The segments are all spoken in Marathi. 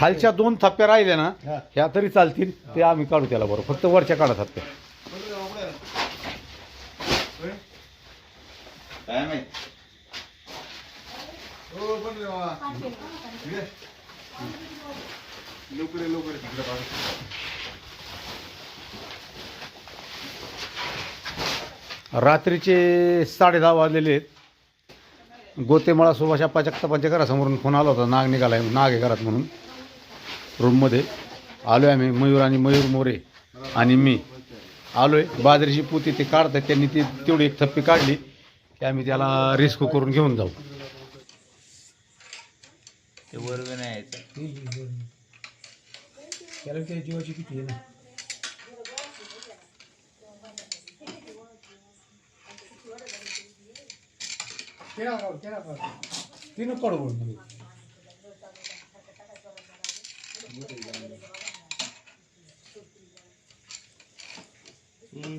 खालच्या 2 थप्प्या राहिल्या ना हा. ह्या तरी चालतील ते आम्ही काढू त्याला बरोबर फक्त वरच्या काढा थप्प्या काय माहित रात्रीचे 10:30 वाजलेले आहेत गोतेमाळा सुभाषाप्पा जगतापांच्या घरासमोरून फोन आला होता नाग निघालाय नाग आहे घरात म्हणून रूममध्ये आलो आहे आम्ही मयूर आणि मयूर मोरे आणि मी आलो आहे बाजरीची पोती ते काढतात त्यांनी ती तेवढी एक थप्पी काढली की आम्ही त्याला रिस्क करून घेऊन जाऊ ते वर्ग नाही यायचं त्याला काही जीवाची किती आहे ना तीन काढू बोल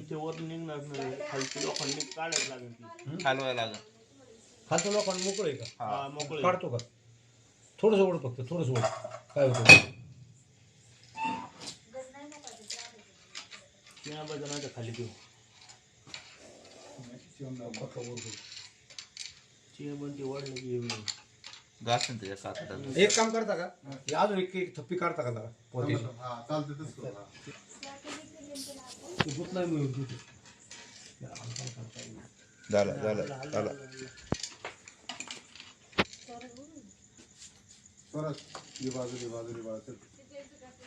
ते वर निघणार नाही खालची लोकांनी काढायला लागेल ती हलवायला लागल खालचं लोकांना मोकळं आहे का हा मोकळे काढतो का थोडंसं ओढ फक्त थोडंसं ओढ काय होतं त्या बाजूला खाली घेऊ चिया पण ती वाढलं की येऊ नये घासून त्याच्या काकडात एक काम करता का हे अजून एक थप्पी काढता का जरा पोत्याची होत नाही मग झालं झालं झालं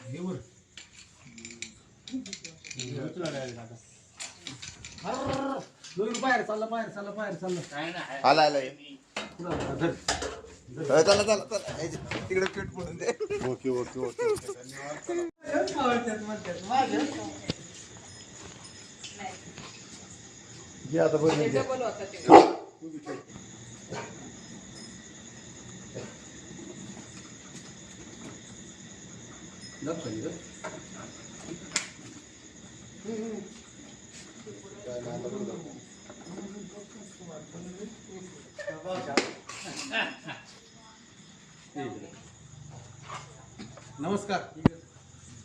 हे वर बाहेर चालला बाहेर चालला बाहेर चालला आला आला धर. चला चला चला तिकडे पीठ पडून दे ओके ओके ओके घे आता बरं घे. लग खाली रे. नमस्कार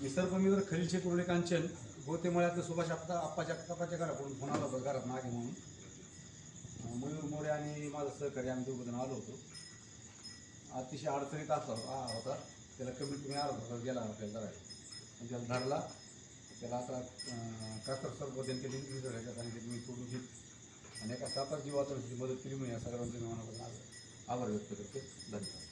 मी सर्वमित्र खलील शेकुर्डे कांचन गोतेमाळ्यातलं सुभाष आप्पा जगतापाच्या घराकडून फोन आला होता घरात मागे म्हणून मयूर मोरे आणि माझा सहकारी आम्ही दोघं आलो होतो अतिशय अडचणीत होता त्याला कमीत कमी अर्धा तास गेला आपल्याला धरायला त्याला धरला त्याला आता कातर सरबोधन केली सांगितलं मी सोडून घेत आणि एका 7 जीवाची मदत केली म्हणून या सगळ्यांचे मनापासून आभार व्यक्त करते धन्यवाद